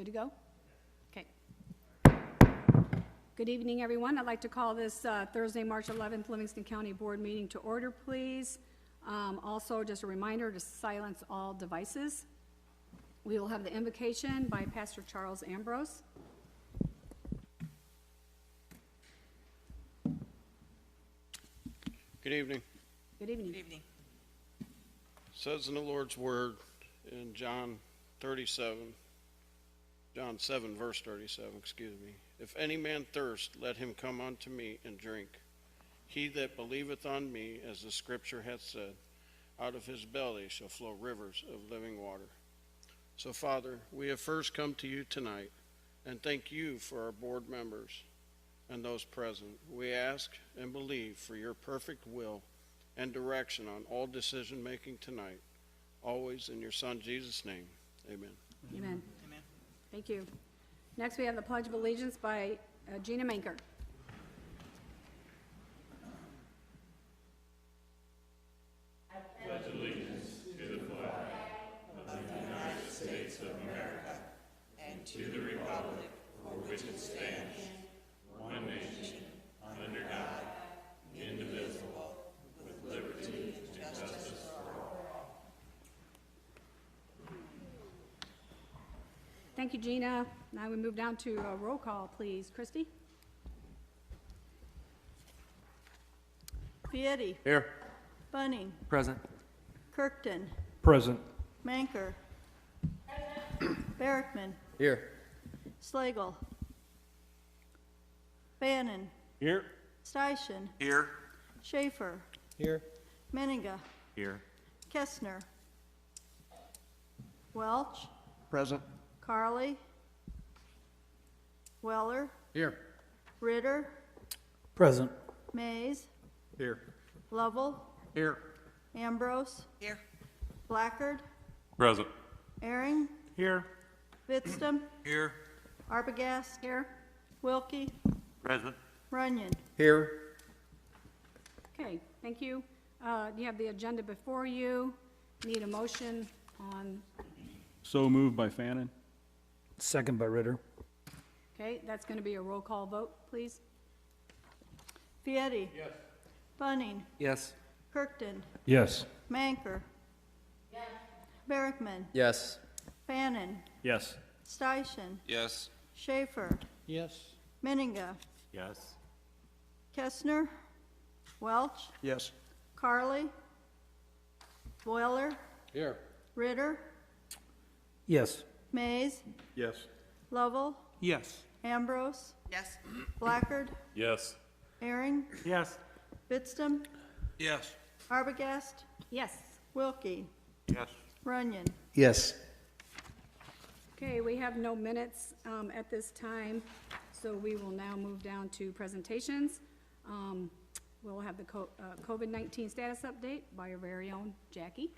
Good to go? Okay. Good evening, everyone. I'd like to call this Thursday, March 11th, Livingston County Board meeting to order, please. Also, just a reminder to silence all devices. We will have the invocation by Pastor Charles Ambrose. Good evening. Good evening. Good evening. It says in the Lord's Word in John 7, verse 37, If any man thirst, let him come unto me and drink. He that believeth on me, as the Scripture hath said, out of his belly shall flow rivers of living water. So, Father, we have first come to you tonight and thank you for our board members and those present. We ask and believe for your perfect will and direction on all decision making tonight, always in your Son Jesus' name. Amen. Amen. Amen. Thank you. Next, we have the Pledge of Allegiance by Gina Manker. Pledge allegiance to the flag of the United States of America and to the republic for which it stands, one nation, under God, indivisible, with liberty and justice for all. Thank you, Gina. Now we move down to a roll call, please. Christy? Vietti. Here. Bunning. Present. Kirkton. Present. Manker. Barrickman. Here. Slagle. Bannon. Here. Steichen. Here. Schaefer. Here. Menninga. Here. Kestner. Welch. Present. Carly. Weller. Here. Ritter. Present. Mays. Here. Lovell. Here. Ambrose. Here. Blackard. Present. Ehring. Here. Vidstem. Here. Arbogast. Here. Wilkie. Present. Runyon. Here. Okay, thank you. You have the agenda before you. Need a motion on, So moved by Fannin. Second by Ritter. okay, that's going to be a roll call vote, please. Vietti. Yes. Bunning. Yes. Kirkton. Yes. Manker. Yes. Barrickman. Yes. Bannon. Yes. Steichen. Yes. Schaefer. Yes. Menninga. Yes. Kestner. Welch. Yes. Carly. Boiler. Here. Ritter. Yes. Mays. Yes. Lovell. Yes. Ambrose. Yes. Blackard. Yes. Ehring. Yes. Vidstem. Yes. Arbogast. Yes. Wilkie. Yes. Runyon. Yes. Okay, we have no minutes at this time, so we will now move down to presentations. We'll have the COVID-19 status update by our very own Jackie.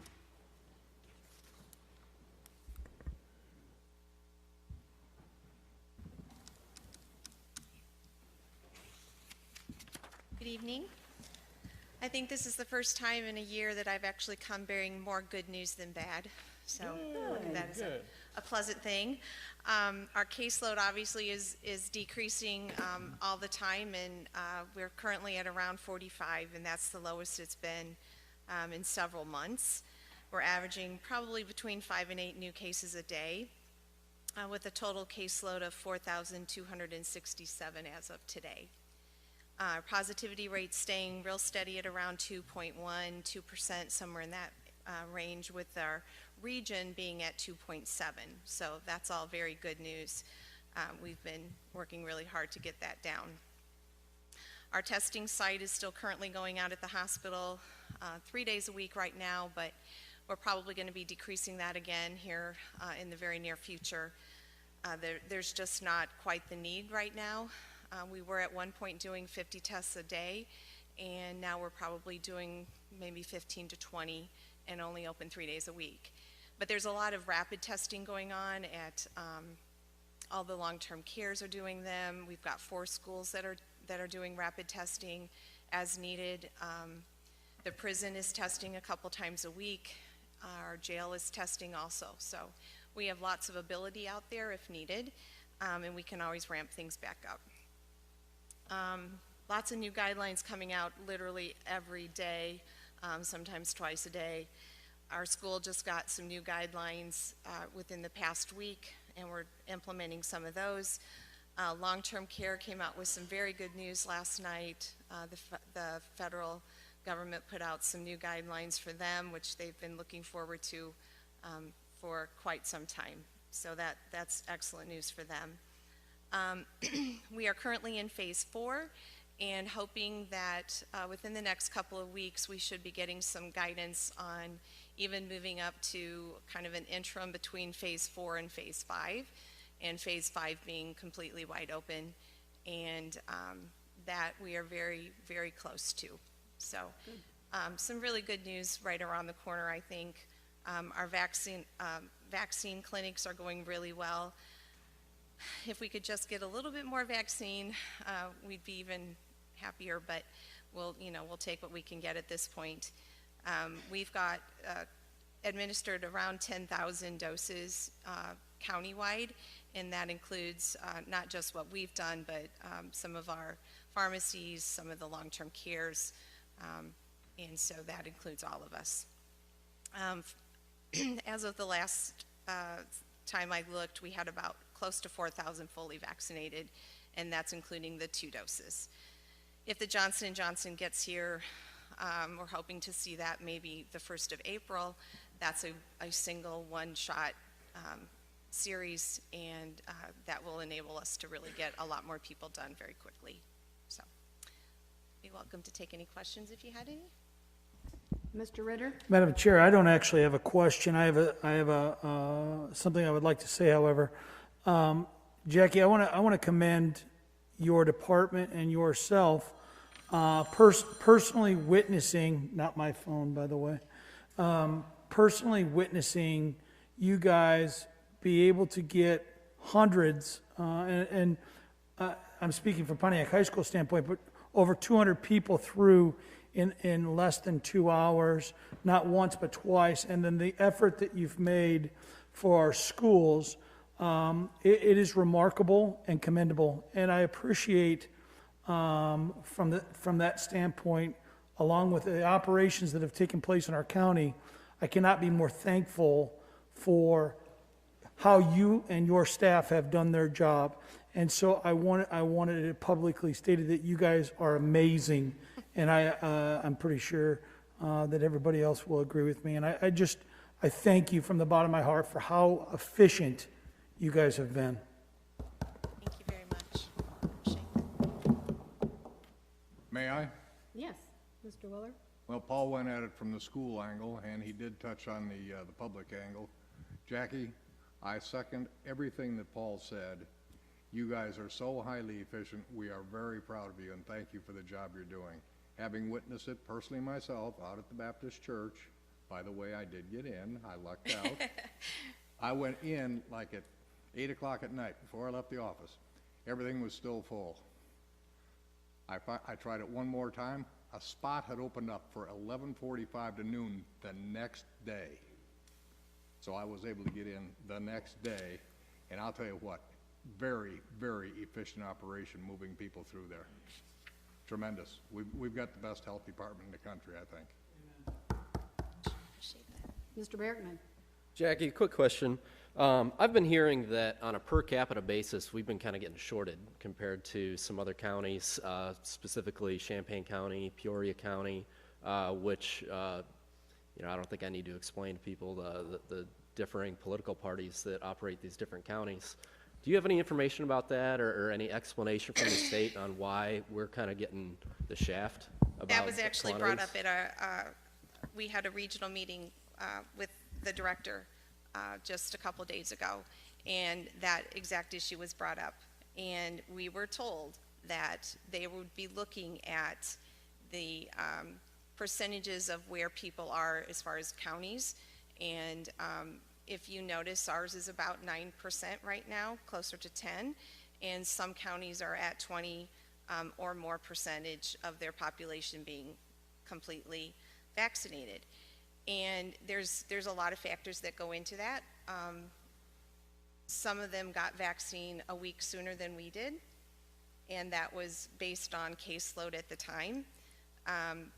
Good evening. I think this is the first time in a year that I've actually come bearing more good news than bad. So that is a pleasant thing. Our caseload obviously is decreasing all the time, and we're currently at around 45, and that's the lowest it's been in several months. We're averaging probably between 5 and 8 new cases a day, with a total caseload of 4,267 as of today. Our positivity rate staying real steady at around 2.1, 2%, somewhere in that range, with our region being at 2.7. So that's all very good news. We've been working really hard to get that down. Our testing site is still currently going out at the hospital 3 days a week right now, but we're probably going to be decreasing that again here in the very near future. There's just not quite the need right now. We were at one point doing 50 tests a day, and now we're probably doing maybe 15 to 20 and only open 3 days a week. But there's a lot of rapid testing going on at all the long-term cares are doing them. We've got 4 schools that are doing rapid testing as needed. The prison is testing a couple times a week. Our jail is testing also. So we have lots of ability out there if needed, and we can always ramp things back up. Lots of new guidelines coming out literally every day, sometimes twice a day. Our school just got some new guidelines within the past week, and we're implementing some of those. Long-term care came out with some very good news last night. The federal government put out some new guidelines for them, which they've been looking forward to for quite some time. So that's excellent news for them. We are currently in phase 4 and hoping that within the next couple of weeks we should be getting some guidance on even moving up to kind of an interim between phase 4 and phase 5, and phase 5 being completely wide open, and that we are very, very close to. So some really good news right around the corner, I think. Our vaccine clinics are going really well. If we could just get a little bit more vaccine, we'd be even happier, but we'll take what we can get at this point. We've got administered around 10,000 doses countywide, and that includes not just what we've done, but some of our pharmacies, some of the long-term cares, and so that includes all of us. As of the last time I looked, we had about close to 4,000 fully vaccinated, and that's including the 2 doses. If the Johnson & Johnson gets here, we're hoping to see that maybe the 1st of April. That's a single one-shot series, and that will enable us to really get a lot more people done very quickly. So, be welcome to take any questions if you had any. Mr. Ritter? Madam Chair, I don't actually have a question. I have something I would like to say, however. Jackie, I want to commend your department and yourself personally witnessing, not my phone, by the way, personally witnessing you guys be able to get hundreds, and I'm speaking from Pontiac High School standpoint, but over 200 people through in less than 2 hours, not once but twice, and then the effort that you've made for our schools, it is remarkable and commendable, and I appreciate from that standpoint, along with the operations that have taken place in our county, I cannot be more thankful for how you and your staff have done their job. And so I wanted it publicly stated that you guys are amazing, and I'm pretty sure that everybody else will agree with me. And I thank you from the bottom of my heart for how efficient you guys have been. Thank you very much. Shane. May I? Yes. Mr. Willer? Well, Paul went at it from the school angle, and he did touch on the public angle. Jackie, I second everything that Paul said. You guys are so highly efficient. We are very proud of you, and thank you for the job you're doing. Having witnessed it personally myself out at the Baptist church, by the way, I did get in. I lucked out. I went in like at 8 o'clock at night before I left the office. Everything was still full. I tried it one more time. A spot had opened up for 11:45 to noon the next day. So I was able to get in the next day, and I'll tell you what, very, very efficient operation moving people through there. Tremendous. We've got the best health department in the country, I think. Appreciate that. Mr. Bergman? Jackie, quick question. I've been hearing that on a per capita basis, we've been kind of getting shorted compared to some other counties, specifically Champaign County, Peoria County, which, I don't think I need to explain to people the differing political parties that operate these different counties. Do you have any information about that, or any explanation from the state on why we're kind of getting the shaft about That was actually brought up quantities? at we had a regional meeting with the director just a couple days ago, and that exact issue was brought up. And we were told that they would be looking at the percentages of where people are as far as counties, and if you notice, ours is about 9% right now, closer to 10, and some counties are at 20 or more percentage of their population being completely vaccinated. And there's a lot of factors that go into that. Some of them got vaccine a week sooner than we did, and that was based on caseload at the time.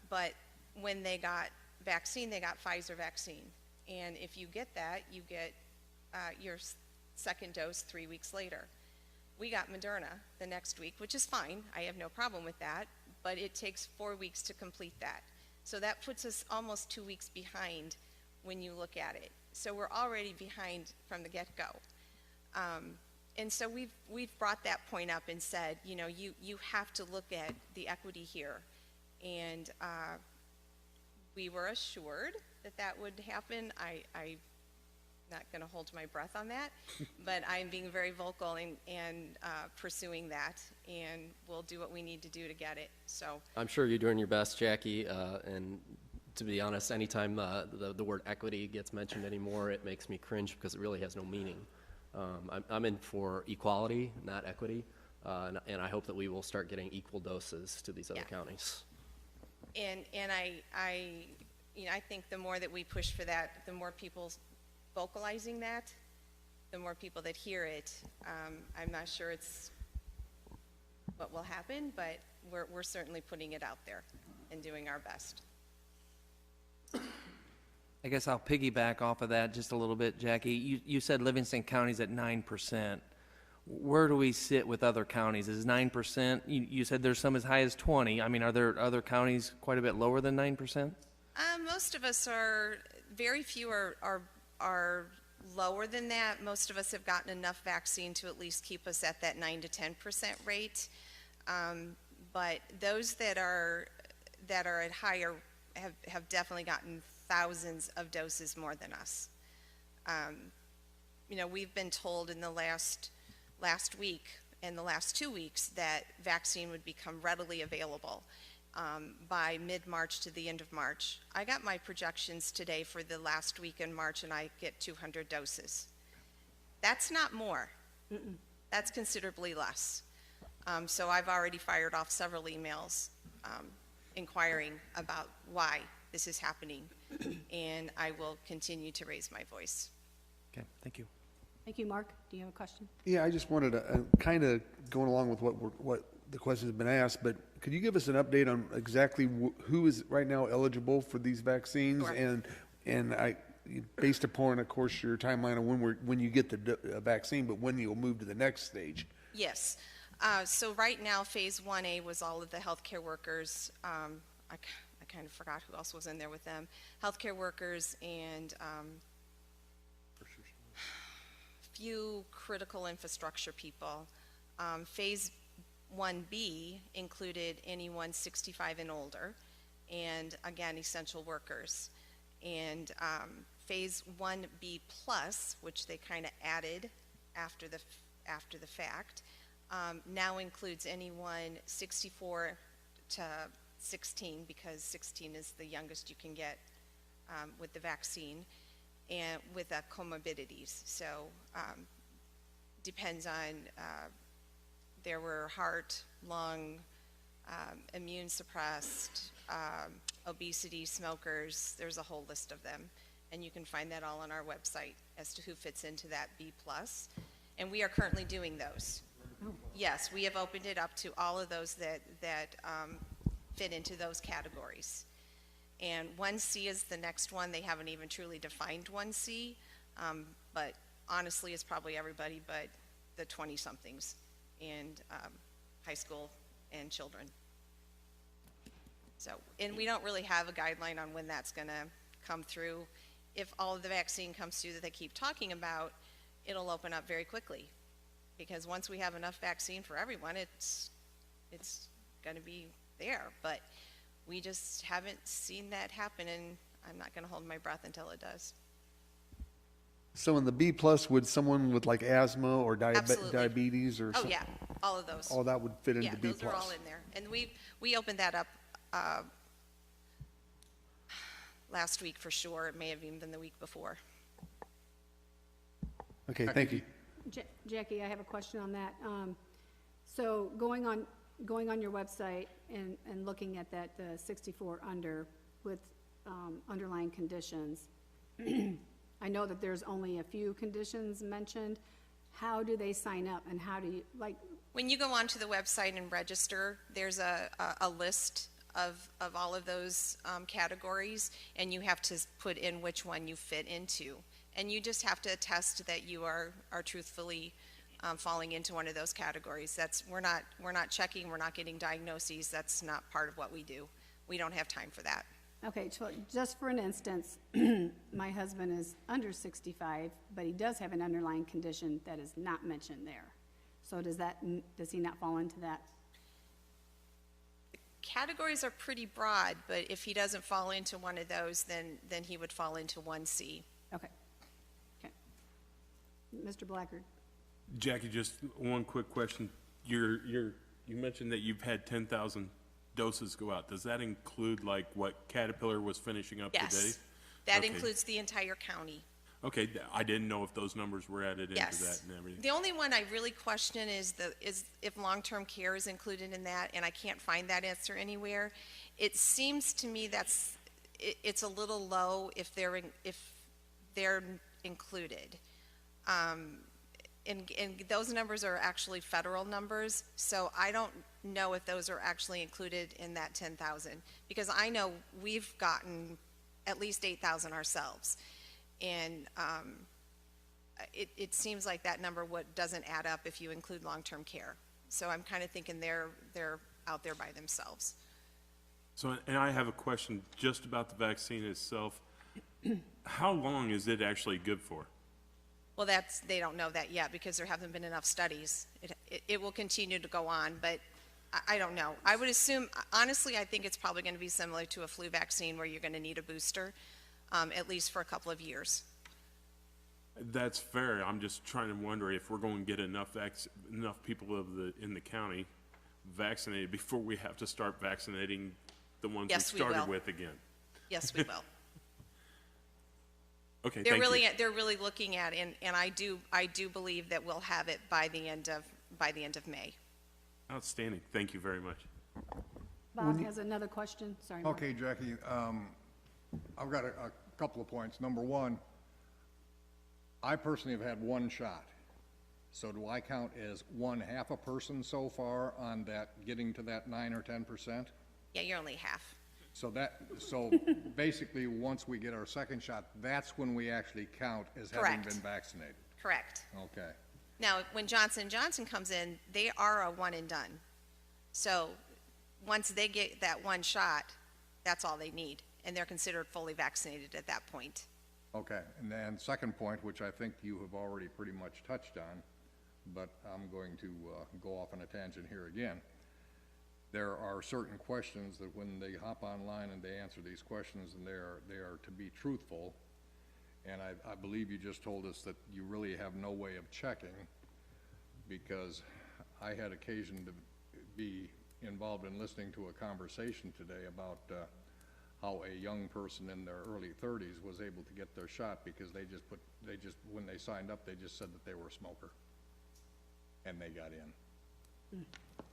But when they got vaccine, they got Pfizer vaccine. And if you get that, you get your second dose 3 weeks later. We got Moderna the next week, which is fine. I have no problem with that, but it takes 4 weeks to complete that. So that puts us almost 2 weeks behind when you look at it. So we're already behind from the get-go. And so we've brought that point up and said, you know, you have to look at the equity here. And we were assured that that would happen. I'm not going to hold my breath on that, but I'm being very vocal and pursuing that, and we'll do what we need to do to get it. So I'm sure you're doing your best, Jackie, and to be honest, anytime the word equity gets mentioned anymore, it makes me cringe because it really has no meaning. I'm in for equality, not equity, and I hope that we will start getting equal doses to these other counties. And I think the more that we push for that, the more people vocalizing that, the more people that hear it. I'm not sure it's what will happen, but we're certainly putting it out there and doing our best. I guess I'll piggyback off of that just a little bit, Jackie. You said Livingston County's at 9%. Where do we sit with other counties? Is 9%? You said there's some as high as 20. I mean, are there other counties quite a bit lower than 9%? Most of us are, very few are lower than that. Most of us have gotten enough vaccine to at least keep us at that 9 to 10% rate. But those that are at higher have definitely gotten thousands of doses more than us. You know, we've been told in the last week and the last 2 weeks that vaccine would become readily available by mid-March to the end of March. I got my projections today for the last week in March, and I get 200 doses. That's not more. That's considerably less. So I've already fired off several emails inquiring about why this is happening, and I will continue to raise my voice. Okay, thank you. Thank you, Mark. Do you have a question? Yeah, I just wanted to, kind of going along with what the questions have been asked, but could you give us an update on exactly who is right now eligible for these vaccines? Sure. And based upon, of course, your timeline on when you get the vaccine, but when you'll move to the next stage? Yes. So right now, Phase 1A was all of the healthcare workers. I kind of forgot who else was in there with them. Healthcare workers and few critical infrastructure people. Phase 1B included anyone 65 and older, and again, essential workers. And Phase 1B plus, which they kind of added after the fact, now includes anyone 64 to 16, because 16 is the youngest you can get with the vaccine, and with comorbidities. So depends on, there were heart, lung, immune suppressed, obesity, smokers. There's a whole list of them, and you can find that all on our website as to who fits into that B+. And we are currently doing those. Yes, we have opened it up to all of those that fit into those categories. And 1C is the next one. They haven't even truly defined 1C, but honestly, it's probably everybody but the 20-somethings and high school and children. So, and we don't really have a guideline on when that's going to come through. If all of the vaccine comes through that they keep talking about, it'll open up very quickly. Because once we have enough vaccine for everyone, it's going to be there. But we just haven't seen that happen, and I'm not going to hold my breath until it does. So in the B+, would someone with like asthma or Absolutely. diabetes or Oh, something? yeah, all of those. All that would fit into Yeah, B+. those are all in there. And we opened that up last week for sure. It may have even been the week before. Okay, thank you. Jackie, I have a question on that. So going on your website and looking at that 64 under with underlying conditions, I know that there's only a few conditions mentioned. how do they sign up and how do you, like, When you go onto the website and register, there's a list of all of those categories, and you have to put in which one you fit into. And you just have to attest that you are truthfully falling into one of those categories. We're not checking, we're not getting diagnoses, that's not part of what we do. We don't have time for that. okay, so just for an instance, my husband is under 65, but he does have an underlying condition that is not mentioned there. So does he not fall into that? Categories are pretty broad, but if he doesn't fall into one of those, then he would fall into 1C. Okay. Okay. Mr. Blackard? Jackie, just one quick question. You mentioned that you've had 10,000 doses go out. Does that include like what Caterpillar was finishing up today? Yes, that Okay. includes the entire county. Okay, I didn't know if those numbers were added into Yes. that and everything. The only one I really question is if long-term care is included in that, and I can't find that answer anywhere. It seems to me it's a little low if they're included. And those numbers are actually federal numbers, so I don't know if those are actually included in that 10,000, because I know we've gotten at least 8,000 ourselves. And it seems like that number doesn't add up if you include long-term care. So I'm kind of thinking they're out there by themselves. So, and I have a question just about the vaccine itself. How long is it actually good for? Well, they don't know that yet because there haven't been enough studies. It will continue to go on, but I don't know. I would assume, honestly, I think it's probably going to be similar to a flu vaccine where you're going to need a booster. At least for a couple of years. That's fair. I'm just trying to wonder if we're going to get enough people in the county vaccinated before we have to start vaccinating the ones Yes, we we started will. with again. Yes, we will. Okay, They're thank you. they're really looking at, and I do believe that we'll have it by the end of May. Outstanding. Thank you very much. Bob has another question. Sorry, Mark. Okay, Jackie, I've got a couple of points. Number one, I personally have had one shot. So do I count as one half a person so far on that, getting to that 9 or 10%? Yeah, you're only half. So basically, once we get our second shot, that's when we actually count as having Correct. been vaccinated. Correct. Okay. Now, when Johnson & Johnson comes in, they are a one and done. So once they get that one shot, that's all they need, and they're considered fully vaccinated at that point. Okay, and then second point, which I think you have already pretty much touched on, but I'm going to go off on a tangent here again. There are certain questions that when they hop online and they answer these questions, and they are to be truthful, and I believe you just told us that you really have no way of checking, because I had occasion to be involved in listening to a conversation today about how a young person in their early 30s was able to get their shot because when they signed up, they just said that they were a smoker, and they got in.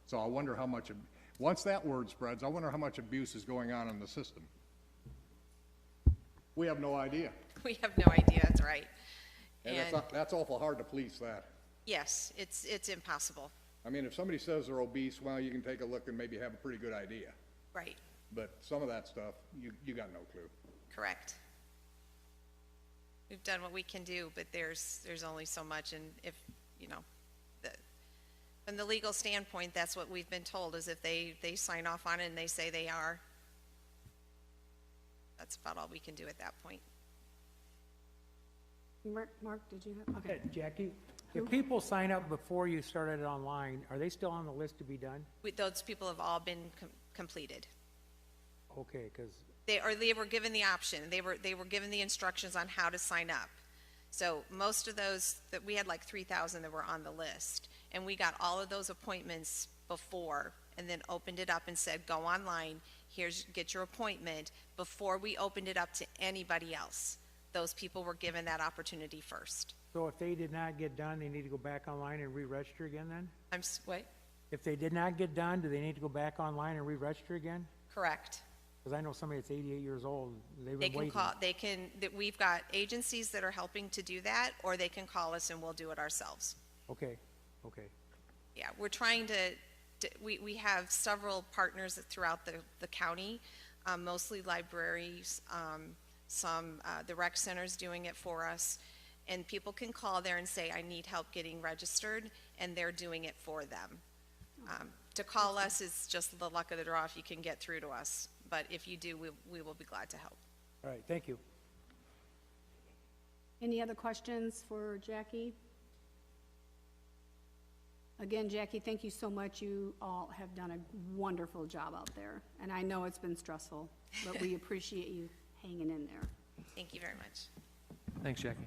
So I wonder how much, once that word spreads, I wonder how much abuse is going on in the system. We have no idea. We have no idea, that's right. And that's awful hard to police that. Yes, it's impossible. I mean, if somebody says they're obese, well, you can take a look and maybe have a pretty good idea. Right, But some of that stuff, you got no clue. correct. We've done what we can do, but there's only so much, and if, from the legal standpoint, that's what we've been told, is if they sign off on it and they say they are, that's about all we can do at that point. Mark, did you have? Okay. Jackie, if people sign up before you started it online, are they still on the list to be done? Those people have all been completed. Okay, because, They were given the option. They were given the instructions on how to sign up. So most of those, that we had like 3,000 that were on the list, and we got all of those appointments before, and then opened it up and said, go online, get your appointment, before we opened it up to anybody else. Those people were given that opportunity first. so if they did not get done, they need to go back online and re-register again then? What? If they did not get done, do they need to go back online and re-register again? Correct. Because I know somebody that's 88 years old, they've They been can waiting. we've got agencies that are helping to do that, or they can call us and we'll do it ourselves. Okay, okay. Yeah, we're trying we have several partners throughout the county, mostly libraries, the rec center's doing it for us. And people can call there and say, I need help getting registered, and they're doing it for them. To call us is just the luck of the draw if you can get through to us. But if you do, we will be glad to help. All right, thank you. Any other questions for Jackie? Again, Jackie, thank you so much. You all have done a wonderful job out there. And I know it's been stressful, but we appreciate you hanging in there. Thank you very much. Thanks, Jackie.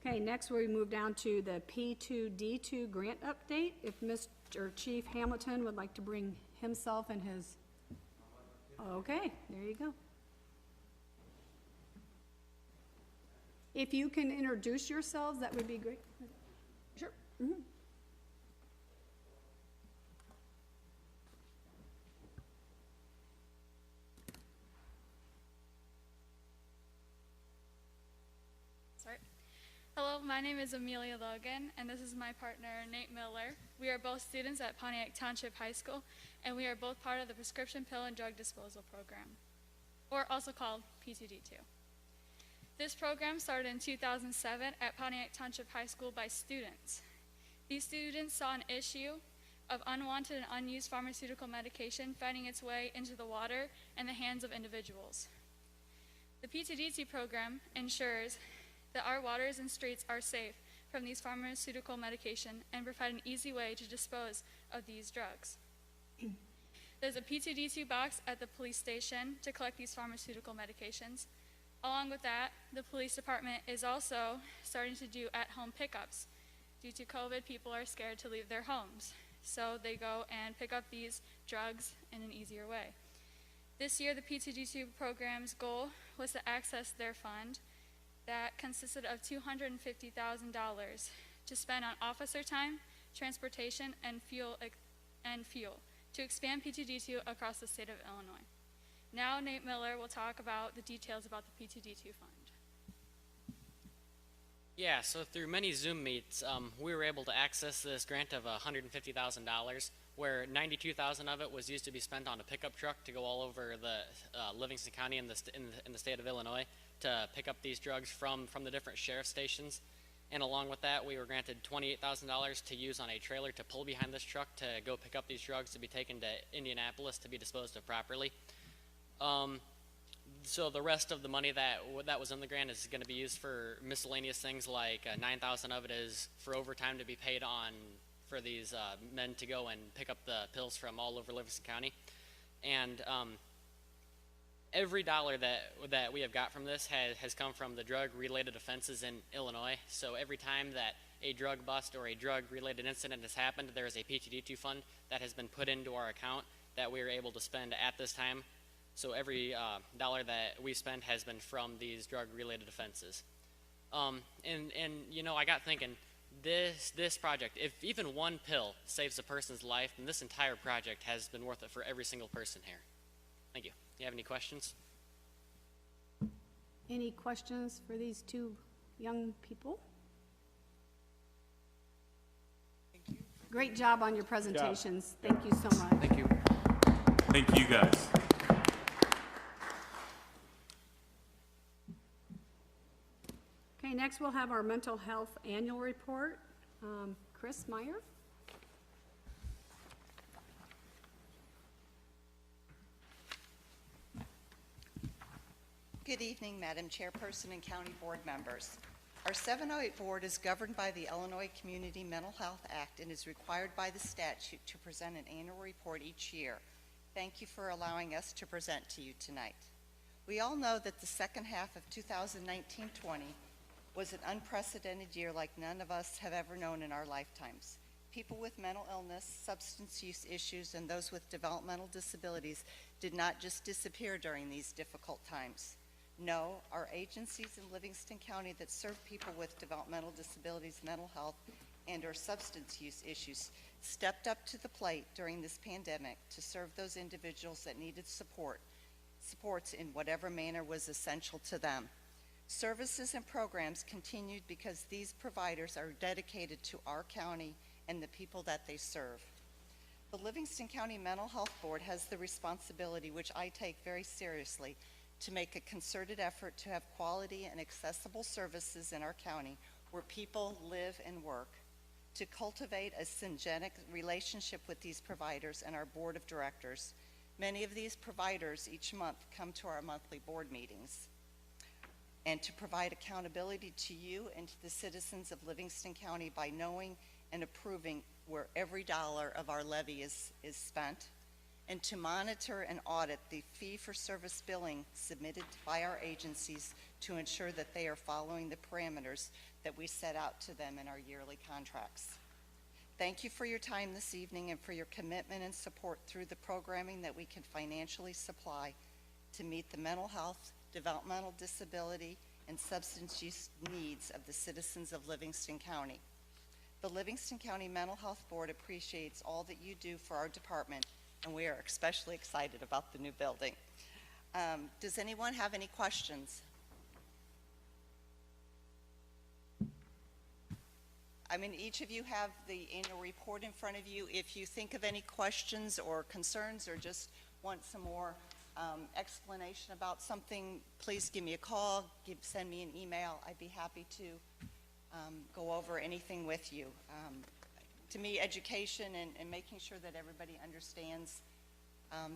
Okay, next we move down to the P2D2 grant update. If Mr. Chief Hamilton would like to bring himself and his, okay, there you go. If you can introduce yourselves, that would be great. Sure. Mhm. Sorry. Hello, my name is Amelia Logan, and this is my partner, Nate Miller. We are both students at Pontiac Township High School, and we are both part of the Prescription Pill and Drug Disposal Program, or also called P2D2. This program started in 2007 at Pontiac Township High School by students. These students saw an issue of unwanted and unused pharmaceutical medication finding its way into the water and the hands of individuals. The P2D2 program ensures that our waters and streets are safe from these pharmaceutical medication and provide an easy way to dispose of these drugs. There's a P2D2 box at the police station to collect these pharmaceutical medications. Along with that, the police department is also starting to do at-home pickups. Due to COVID, people are scared to leave their homes, so they go and pick up these drugs in an easier way. This year, the P2D2 program's goal was to access their fund that consisted of $250,000 to spend on officer time, transportation, and fuel to expand P2D2 across the state of Illinois. Now Nate Miller will talk about the details about the P2D2 fund. Yeah, so through many Zoom meets, we were able to access this grant of $150,000, where $92,000 of it was used to be spent on a pickup truck to go all over the Livingston County in the state of Illinois to pick up these drugs from the different sheriff stations. And along with that, we were granted $28,000 to use on a trailer to pull behind this truck to go pick up these drugs to be taken to Indianapolis to be disposed of properly. So the rest of the money that was in the grant is going to be used for miscellaneous things, like $9,000 of it is for overtime to be paid on for these men to go and pick up the pills from all over Livingston County. And every dollar that we have got from this has come from the drug-related offenses in Illinois. So every time that a drug bust or a drug-related incident has happened, there is a P2D2 fund that has been put into our account that we are able to spend at this time. So every dollar that we spend has been from these drug-related offenses. And you know, I got thinking, this project, if even one pill saves a person's life, then this entire project has been worth it for every single person here. Thank you. Do you have any questions? Any questions for these two young people? Thank you. Great job on your presentations. Thank you so much. Thank you. Thank you, guys. Okay, next we'll have our mental health annual report. Chris Meyer. Good evening, Madam Chairperson and County Board members. Our 708 Board is governed by the Illinois Community Mental Health Act and is required by the statute to present an annual report each year. Thank you for allowing us to present to you tonight. We all know that the second half of 2019-20 was an unprecedented year like none of us have ever known in our lifetimes. People with mental illness, substance use issues, and those with developmental disabilities did not just disappear during these difficult times. No, our agencies in Livingston County that serve people with developmental disabilities, mental health, and or substance use issues stepped up to the plate during this pandemic to serve those individuals that needed supports in whatever manner was essential to them. Services and programs continued because these providers are dedicated to our county and the people that they serve. The Livingston County Mental Health Board has the responsibility, which I take very seriously, to make a concerted effort to have quality and accessible services in our county where people live and work, to cultivate a syngenic relationship with these providers and our board of directors. Many of these providers each month come to our monthly board meetings, and to provide accountability to you and to the citizens of Livingston County by knowing and approving where every dollar of our levy is spent, and to monitor and audit the fee-for-service billing submitted by our agencies to ensure that they are following the parameters that we set out to them in our yearly contracts. Thank you for your time this evening and for your commitment and support through the programming that we can financially supply to meet the mental health, developmental disability, and substance use needs of the citizens of Livingston County. The Livingston County Mental Health Board appreciates all that you do for our department, and we are especially excited about the new building. Does anyone have any questions? I mean, each of you have the annual report in front of you. If you think of any questions or concerns or just want some more explanation about something, please give me a call, send me an email. I'd be happy to go over anything with you. To me, education and making sure that everybody understands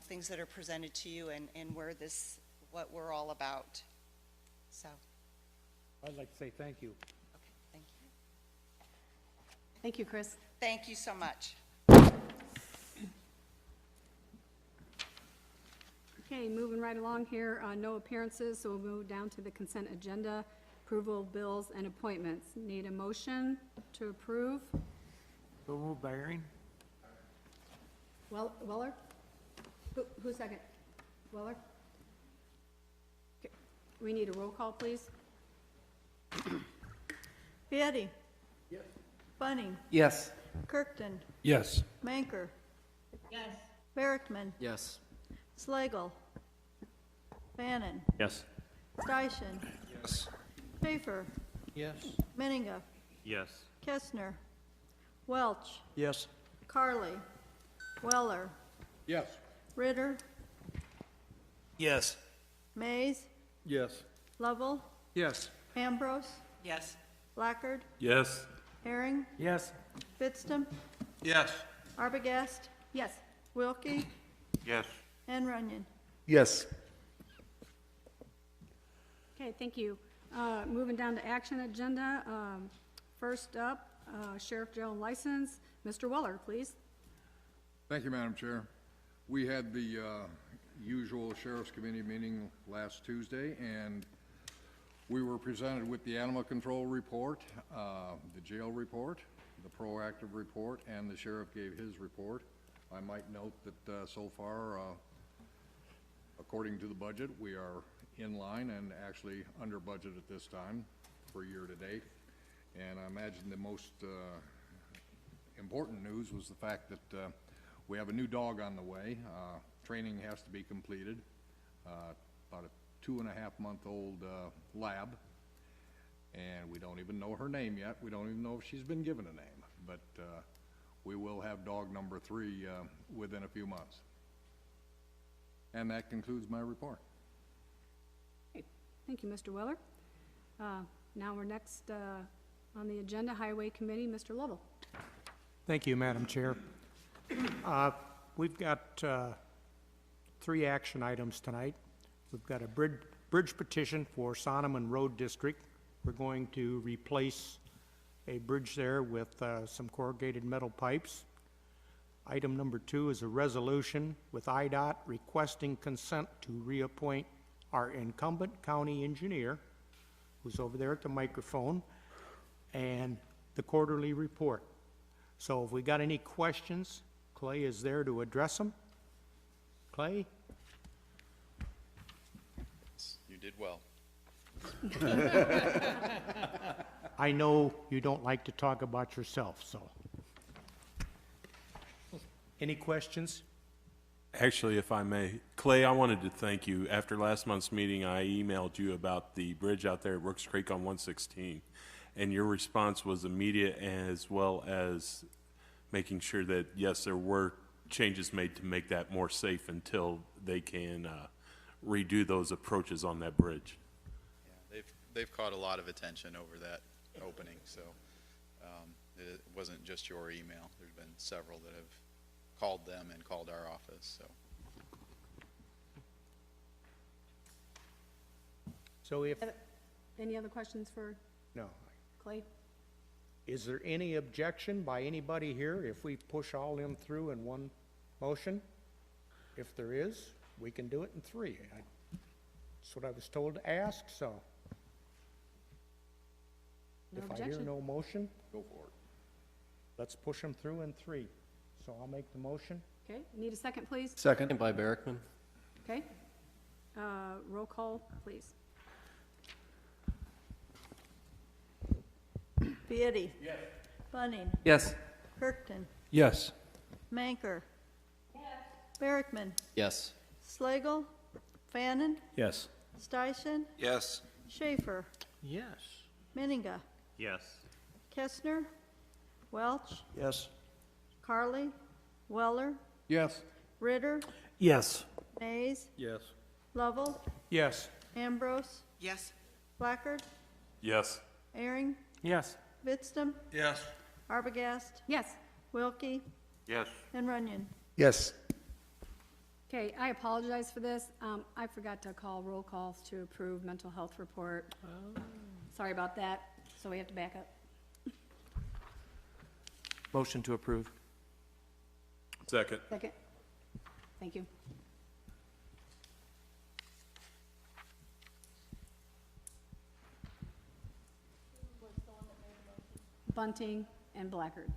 things that are presented to you and what we're all about. So. I'd like to say thank you. Okay, thank you. Thank you, Chris. Thank you so much. Okay, moving right along here, no appearances, so we'll move down to the consent agenda, approval of bills and appointments. Need a motion to approve? So moved by Aaron. Weller? Who's second? Weller? Okay. We need a roll call, please. Vieti. Yes. Bunning. Yes. Kirkton. Yes. Manker. Yes. Barrickman. Yes. Slagle. Bannon. Yes. Dyson. Yes. Schaefer. Yes. Menninga. Yes. Kestner. Welch. Yes. Carly. Weller. Yes. Ritter. Yes. Mays. Yes. Lovell. Yes. Ambrose. Yes. Blackard. Yes. Herring. Yes. Fitstum. Yes. Arbogast. Yes. Wilkie. Yes. And Runyon. Yes. Okay, thank you. Moving down to action agenda. First up, Sheriff Jail and License. Mr. Weller, please. Thank you, Madam Chair. We had the usual Sheriff's Committee meeting last Tuesday, and we were presented with the animal control report, the jail report, the proactive report, and the sheriff gave his report. I might note that so far, according to the budget, we are in line and actually under budget at this time for year to date. And I imagine the most important news was the fact that we have a new dog on the way. Training has to be completed. About a 2.5-month-old lab, and we don't even know her name yet. We don't even know if she's been given a name, but we will have dog number 3 within a few months. And that concludes my report. Okay, thank you, Mr. Weller. Now we're next on the agenda, Highway Committee, Mr. Lovell. Thank you, Madam Chair. We've got 3 action items tonight. We've got a bridge petition for Sonneman Road District. We're going to replace a bridge there with some corrugated metal pipes. Item number 2 is a resolution with IDOT requesting consent to reappoint our incumbent county engineer, who's over there at the microphone, and the quarterly report. So if we got any questions, Clay is there to address them. Clay? You did well. I know you don't like to talk about yourself, so. Any questions? Actually, if I may, Clay, I wanted to thank you. After last month's meeting, I emailed you about the bridge out there at Brooks Creek on 116, and your response was immediate, as well as making sure that, yes, there were changes made to make that more safe until they can redo those approaches on that bridge. Yeah, they've caught a lot of attention over that opening, so it wasn't just your email. There's been several that have called them and called our office, so. So if, Any other questions for no, Clay? is there any objection by anybody here if we push all them through in one motion? If there is, we can do it in three. That's what I was told to ask, so. No If I hear objection. no motion, go for it. Let's push them through in three. So I'll make the motion. Okay, need a second, please? Second. By Barrickman. Okay. Roll call, please. Beatty. Yes. Bunning. Yes. Kirkton. Yes. Manker. Yes. Barrickman. Yes. Slagle. Fannin. Yes. Steichen. Yes. Schaefer. Yes. Menninga. Yes. Kestner. Welch. Yes. Carly. Weller. Yes. Ritter. Yes. Mays. Yes. Lovell. Yes. Ambrose. Yes. Blackard. Yes. Aaron. Yes. Vidstem. Yes. Arbogast. Yes. Wilkie. Yes. And Runyon. Yes. Okay, I apologize for this. I forgot to call roll calls to approve mental health report. Sorry about that, so we have to back up. Motion to approve. Second. Second. Thank you. Bunting and Blackard.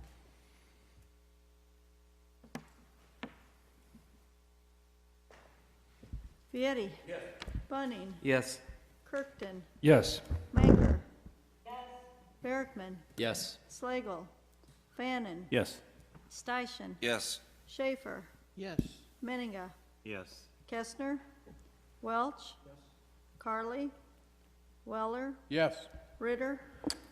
Vietti. Yes. Bunning. Yes. Kirkton. Yes. Manker. Yes. Barrickman. Yes. Slagle. Fannin. Yes. Steichen. Yes. Schaefer. Yes. Menninga. Yes. Kestner. Welch. Carly. Weller. Yes. Ritter.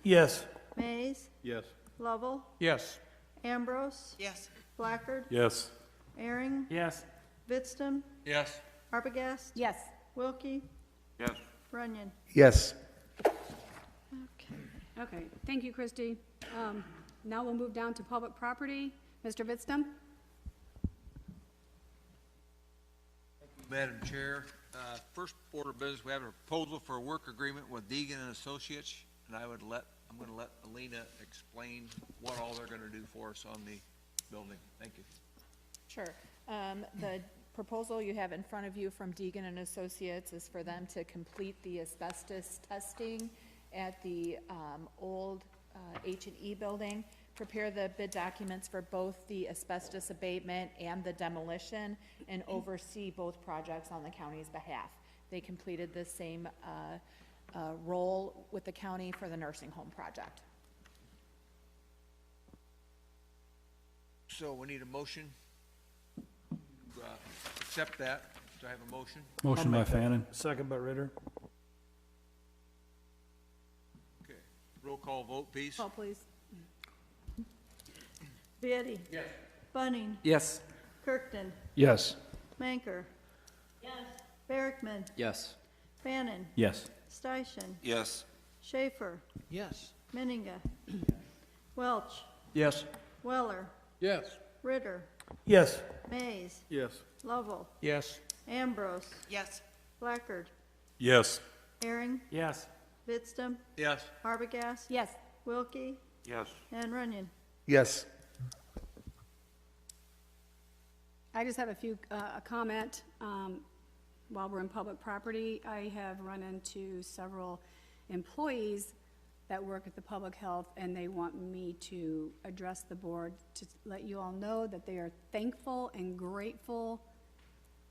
Yes. Mays. Yes. Lovell. Yes. Ambrose. Yes. Blackard. Yes. Aaron. Yes. Vidstem. Yes. Arbogast. Yes. Wilkie. Yes. Runyon. Yes. Okay. Okay, thank you, Christie. Now we'll move down to public property. Mr. Vidstem? Madam Chair, first order of business, we have a proposal for a work agreement with Deegan and Associates, and I'm going to let Alina explain what all they're going to do for us on the building. Thank you. Sure. The proposal you have in front of you from Deegan and Associates is for them to complete the asbestos testing at the old H&E building, prepare the bid documents for both the asbestos abatement and the demolition, and oversee both projects on the county's behalf. They completed the same role with the county for the nursing home project. So we need a motion to accept that. Do I have a motion? Motion by Fannin. Second by Ritter. Okay. Roll call vote, please. Call, please. Vietti. Yes. Bunning. Yes. Kirkton. Yes. Manker. Yes. Barrickman. Yes. Fannin. Yes. Steichen. Yes. Schaefer. Yes. Menninga. Welch. Yes. Weller. Yes. Ritter. Yes. Mays. Yes. Lovell. Yes. Ambrose. Yes. Blackard. Yes. Aaron. Yes. Vidstem. Yes. Arbogast. Yes. Wilkie. Yes. And Runyon. Yes. I just have a few, a comment. While we're in public property, I have run into several employees that work at the public health, and they want me to address the board to let you all know that they are thankful and grateful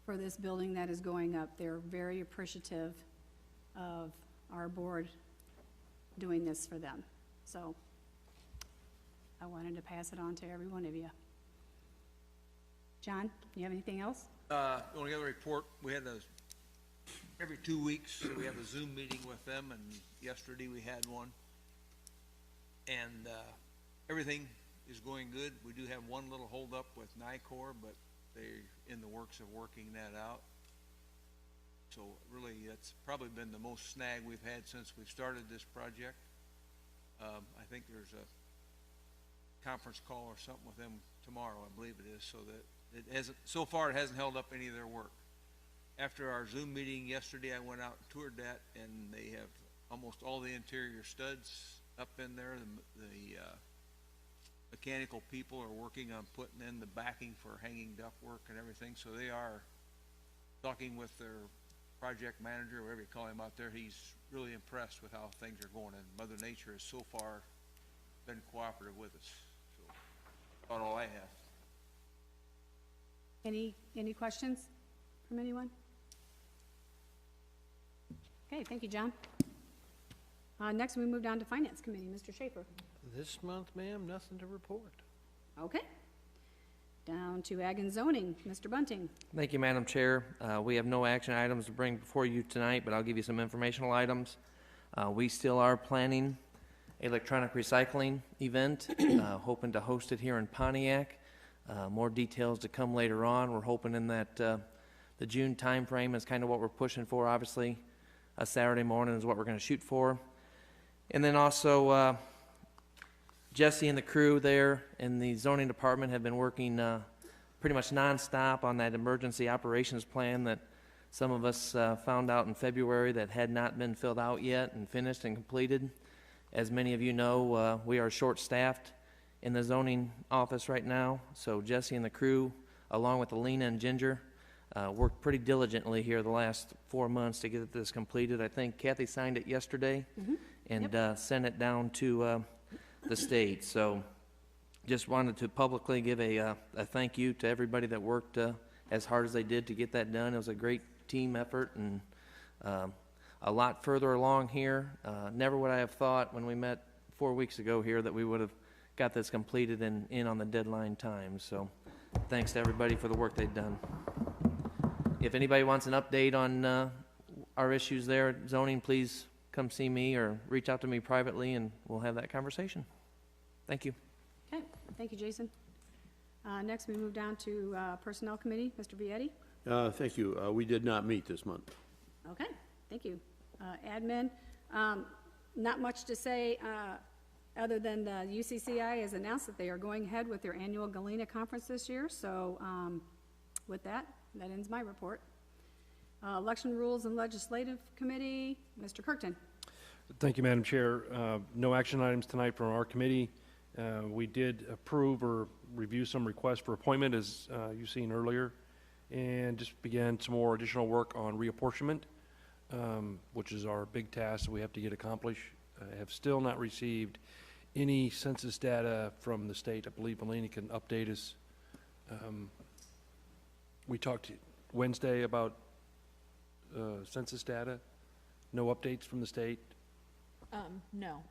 for this building that is going up. They're very appreciative of our board doing this for them. So I wanted to pass it on to every one of you. John, you have anything else? The only other report, we had every 2 weeks, we have a Zoom meeting with them, and yesterday we had one. And everything is going good. We do have one little holdup with NICOR, but they're in the works of working that out. So really, that's probably been the most snag we've had since we've started this project. I think there's a conference call or something with them tomorrow, I believe it is, so that it hasn't, so far it hasn't held up any of their work. After our Zoom meeting yesterday, I went out and toured that, and they have almost all the interior studs up in there. The mechanical people are working on putting in the backing for hanging ductwork and everything, so they are talking with their project manager, or whatever you call him out there. He's really impressed with how things are going, and Mother Nature has so far been cooperative with us. So that's all I have. Any questions from anyone? Okay, thank you, John. Next, we move down to Finance Committee. Mr. Schaefer. This month, ma'am, nothing to report. Okay. Down to Ag and Zoning. Mr. Bunting. Thank you, Madam Chair. We have no action items to bring before you tonight, but I'll give you some informational items. We still are planning electronic recycling event, hoping to host it here in Pontiac. More details to come later on. We're hoping in that the June timeframe is kind of what we're pushing for. Obviously, a Saturday morning is what we're going to shoot for. And then also, Jesse and the crew there in the zoning department have been working pretty much nonstop on that emergency operations plan that some of us found out in February that had not been filled out yet and finished and completed. As many of you know, we are short-staffed in the zoning office right now, so Jesse and the crew, along with Alina and Ginger, worked pretty diligently here the last 4 months to get this completed. I think Kathy signed it yesterday and sent it down to the state. So just wanted to publicly give a thank you to everybody that worked as hard as they did to get that done. It was a great team effort and a lot further along here. Never would I have thought when we met 4 weeks ago here that we would have got this completed and in on the deadline time. So thanks to everybody for the work they've done. If anybody wants an update on our issues there at zoning, please come see me or reach out to me privately and we'll have that conversation. Thank you. Okay, thank you, Jason. Next, we move down to Personnel Committee. Mr. Vietti. Thank you. We did not meet this month. Okay, thank you. Admin, not much to say other than the UCCI has announced that they are going ahead with their annual Galena conference this year. So with that ends my report. Election Rules and Legislative Committee, Mr. Kirkton. Thank you, Madam Chair. No action items tonight from our committee. We did approve or review some requests for appointment, as you've seen earlier, and just began some more additional work on reapportionment, which is our big task that we have to get accomplished. I have still not received any census data from the state. I believe Melanie can update us. We talked Wednesday about census data. No updates from the state? No.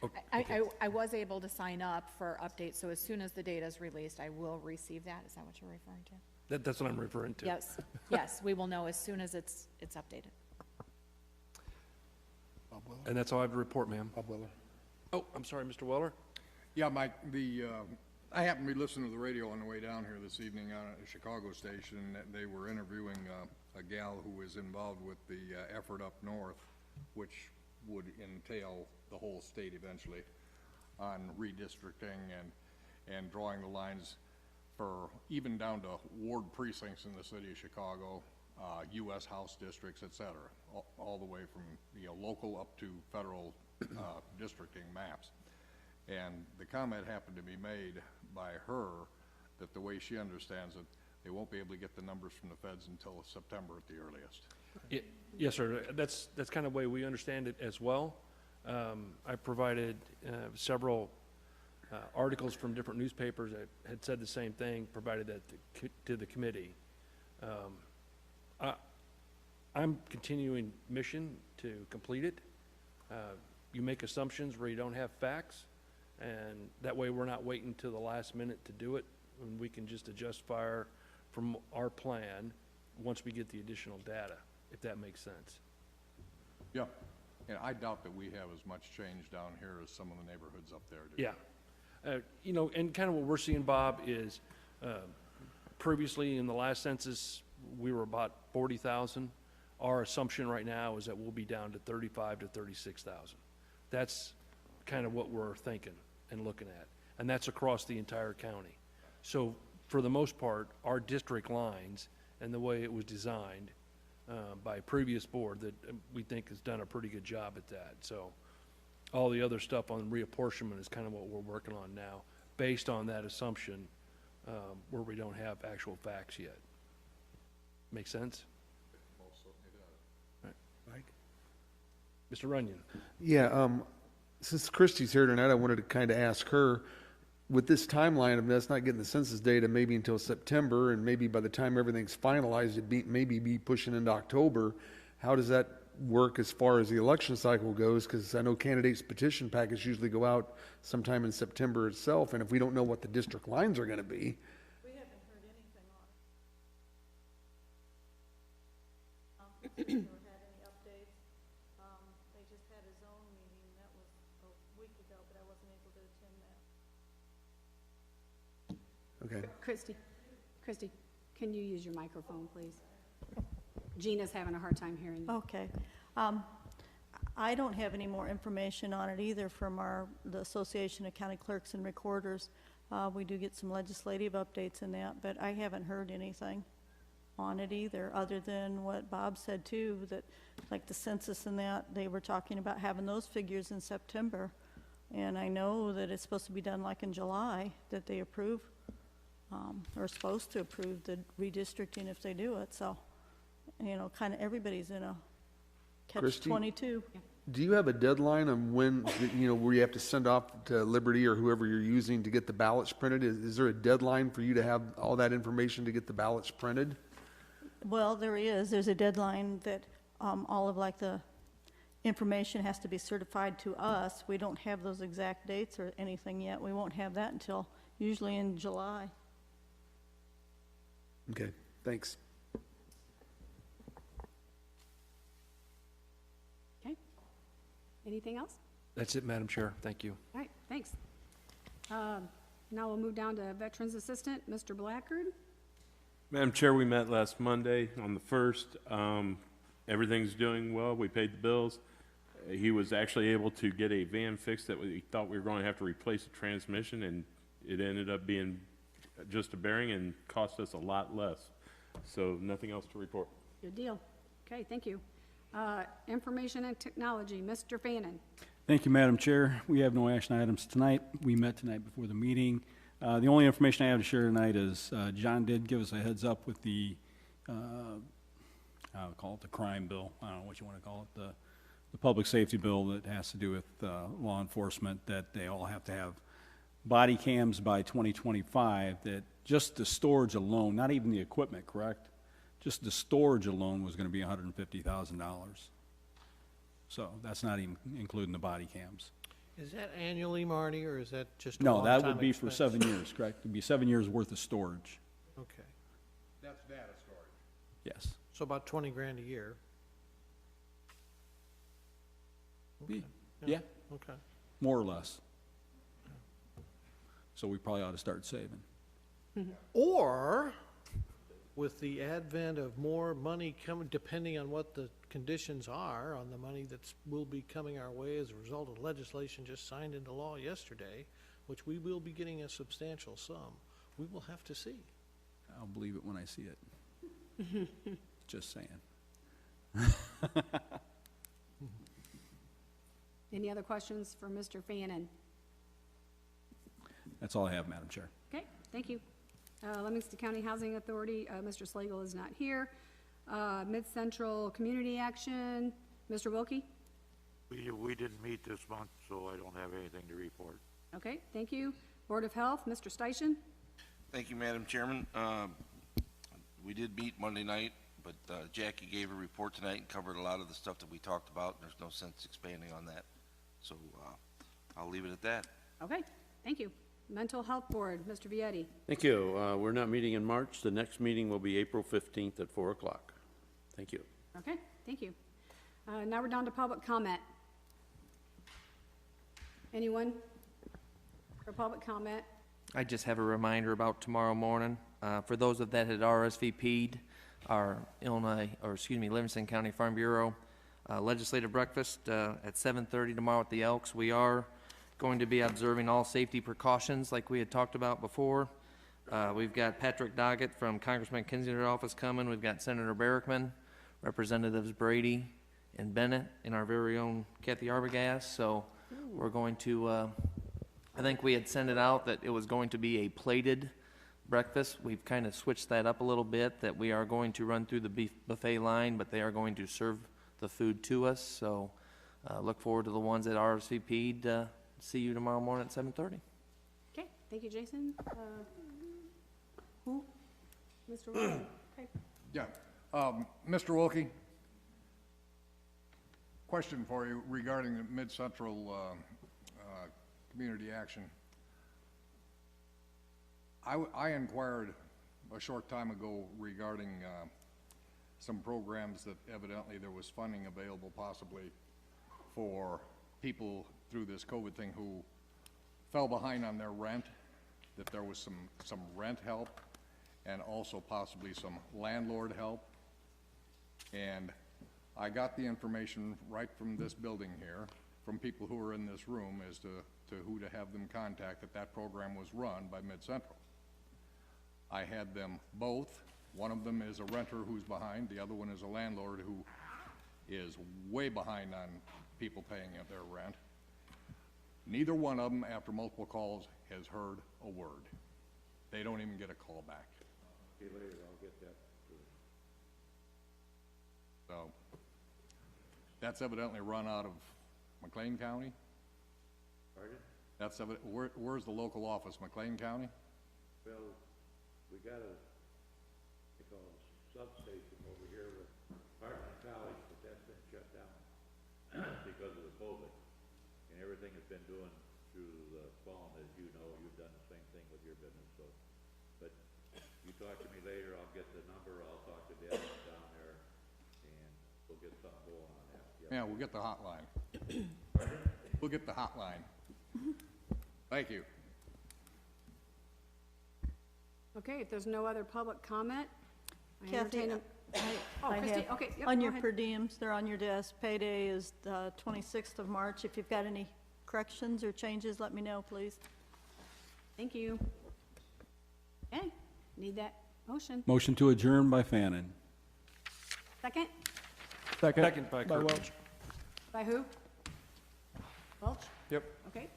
Okay. I was able to sign up for updates, so as soon as the data is released, I will receive that. Is that what you're referring to? That's what I'm referring to. Yes, we will know as soon as it's updated. Bob Weller? And that's all I have to report, ma'am. Bob Weller. Oh, I'm sorry, Mr. Weller? Yeah, Mike, I happened to be listening to the radio on the way down here this evening on a Chicago station. They were interviewing a gal who was involved with the effort up north, which would entail the whole state eventually, on redistricting and drawing the lines for even down to ward precincts in the city of Chicago, U.S. House districts, et cetera, all the way from local up to federal districting maps. And the comment happened to be made by her that the way she understands it, they won't be able to get the numbers from the feds until September at the earliest. Yes, sir. That's kind of the way we understand it as well. I provided several articles from different newspapers that had said the same thing, provided that to the committee. I'm continuing mission to complete it. You make assumptions where you don't have facts, and that way we're not waiting till the last minute to do it, and we can just adjust fire from our plan once we get the additional data, if that makes sense. Yeah, and I doubt that we have as much change down here as some of the neighborhoods up there do. Yeah. You know, and kind of what we're seeing, Bob, is previously in the last census, we were about 40,000. Our assumption right now is that we'll be down to 35 to 36,000. That's kind of what we're thinking and looking at. And that's across the entire county. So for the most part, our district lines and the way it was designed by a previous board that we think has done a pretty good job at that. So all the other stuff on reapportionment is kind of what we're working on now, based on that assumption where we don't have actual facts yet. Make sense? Mike? Mr. Runyon? Yeah, since Christie's here tonight, I wanted to kind of ask her, with this timeline of us not getting the census data maybe until September, and maybe by the time everything's finalized, maybe be pushing into October, how does that work as far as the election cycle goes? Because I know candidates' petition packets usually go out sometime in September itself, and if we don't know what the district lines are going to be. We haven't heard anything on it. Or had any updates. They just had a zone meeting, that was a week ago, but I wasn't able to attend that. Okay. Christy, can you use your microphone, please? Gina's having a hard time hearing you. Okay. I don't have any more information on it either from the Association of County Clerks and Recorders. We do get some legislative updates in that, but I haven't heard anything on it either, other than what Bob said too, that like the census and that, they were talking about having those figures in September. And I know that it's supposed to be done like in July, that they approve, or supposed to approve the redistricting if they do it. So, you know, kind of everybody's in a catch-22. Do you have a deadline on when, you know, where you have to send off to Liberty or whoever you're using to get the ballots printed? Is there a deadline for you to have all that information to get the ballots printed? Well, there is. There's a deadline that all of like the information has to be certified to us. We don't have those exact dates or anything yet. We won't have that until usually in July. Okay, thanks. Okay. Anything else? That's it, Madam Chair. Thank you. All right, thanks. Now we'll move down to Veterans Assistant, Mr. Blackard. Madam Chair, we met last Monday on the 1st. Everything's doing well. We paid the bills. He was actually able to get a van fixed that we thought we were going to have to replace the transmission, and it ended up being just a bearing and cost us a lot less. So nothing else to report. Good deal. Okay, thank you. Information and Technology, Mr. Fannin. Thank you, Madam Chair. We have no action items tonight. We met tonight before the meeting. The only information I have to share tonight is John did give us a heads up with the, I'll call it the crime bill. I don't know what you want to call it, the public safety bill that has to do with law enforcement, that they all have to have body cams by 2025, that just the storage alone, not even the equipment, correct? Just the storage alone was going to be $150,000. So that's not even including the body cams. Is that annually, Marty, or is that just a No, that one-time would be for expense? 7 years, correct? It'd be 7 years worth of storage. Okay. That's data storage. Yes. So about 20 grand a year. Okay. Yeah. Okay. More or less. So we probably ought to start saving. Or, with the advent of more money coming, depending on what the conditions are, on the money that will be coming our way as a result of legislation just signed into law yesterday, which we will be getting a substantial sum, we will have to see. I'll believe it when I see it. Just saying. Any other questions for Mr. Fannin? That's all I have, Madam Chair. Okay, thank you. Livingston County Housing Authority, Mr. Slagle is not here. Mid-Central Community Action, Mr. Wilkie? We didn't meet this month, so I don't have anything to report. Okay, thank you. Board of Health, Mr. Station? Thank you, Madam Chairman. We did meet Monday night, but Jackie gave a report tonight and covered a lot of the stuff that we talked about. There's no sense expanding on that. So I'll leave it at that. Okay, thank you. Mental Health Board, Mr. Vietti. Thank you. We're not meeting in March. The next meeting will be April 15th at 4 o'clock. Thank you. Okay, thank you. Now we're down to public comment. Anyone for public comment? I just have a reminder about tomorrow morning. For those of that had RSVP'd, our Livingston County Farm Bureau legislative breakfast at 7:30 tomorrow at the Elks. We are going to be observing all safety precautions like we had talked about before. We've got Patrick Doggett from Congressman Kinzinger's office coming. We've got Senator Barrickman, Representatives Brady and Bennett, and our very own Kathy Arbogast. So we're going to, I think we had sent it out that it was going to be a plated breakfast. We've kind of switched that up a little bit, that we are going to run through the buffet line, but they are going to serve the food to us. So look forward to the ones that RSVP'd. See you tomorrow morning at 7:30. Okay, thank you, Jason. Who? Mr. Wilkie. Okay. Yeah. Mr. Wilkie, question for you regarding the Mid-Central Community Action. I inquired a short time ago regarding some programs that evidently there was funding available possibly for people through this COVID thing who fell behind on their rent, that there was some rent help and also possibly some landlord help. And I got the information right from this building here, from people who are in this room, as to who to have them contact, that program was run by Mid-Central. I had them both. One of them is a renter who's behind. The other one is a landlord who is way behind on people paying their rent. Neither one of them, after multiple calls, has heard a word. They don't even get a call back. Okay, later, I'll get that. So, that's evidently run out of McLean County? Pardon? That's where's the local office, McLean County? Well, we got a, they call it substation over here with Hartman College, but that's been shut down because of the COVID. And everything has been doing through the phone, as you know, you've done the same thing with your business, so. But you talk to me later, I'll get the number, I'll talk to Deb down there, and we'll get something going on that. Yep. Yeah, we'll get the hotline. We'll get the hotline. Thank you. Okay, if there's no other public comment, I Kathy, entertain I Christie, have, okay, yep, on go your ahead. per diems, they're on your desk. Payday is the 26th of March. If you've got any corrections or changes, let me know, please. Thank you. Okay, need that motion. Motion to adjourn by Fannin. Second? Second by Welch. By who? Welch? Yep. Okay.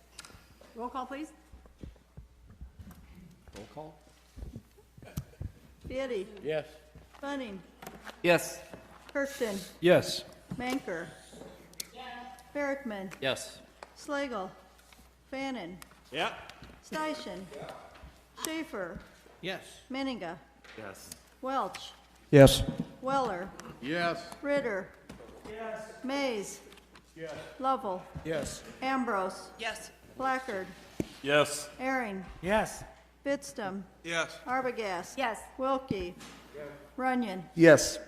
Roll call, please. Roll call? Beatty? Yes. Bunning? Yes. Kirkton? Yes. Manker? Barrickman? Yes. Slagle? Fannin? Yeah. Steichen? Schaefer? Yes. Menninga? Yes. Welch? Yes. Weller? Yes. Ritter? Yes. Mays? Yes. Lovell? Yes. Ambrose? Yes. Blackard? Yes. Aaron? Yes. Bitstam? Yes. Arbogast? Yes. Wilkie? Runyon? Yes.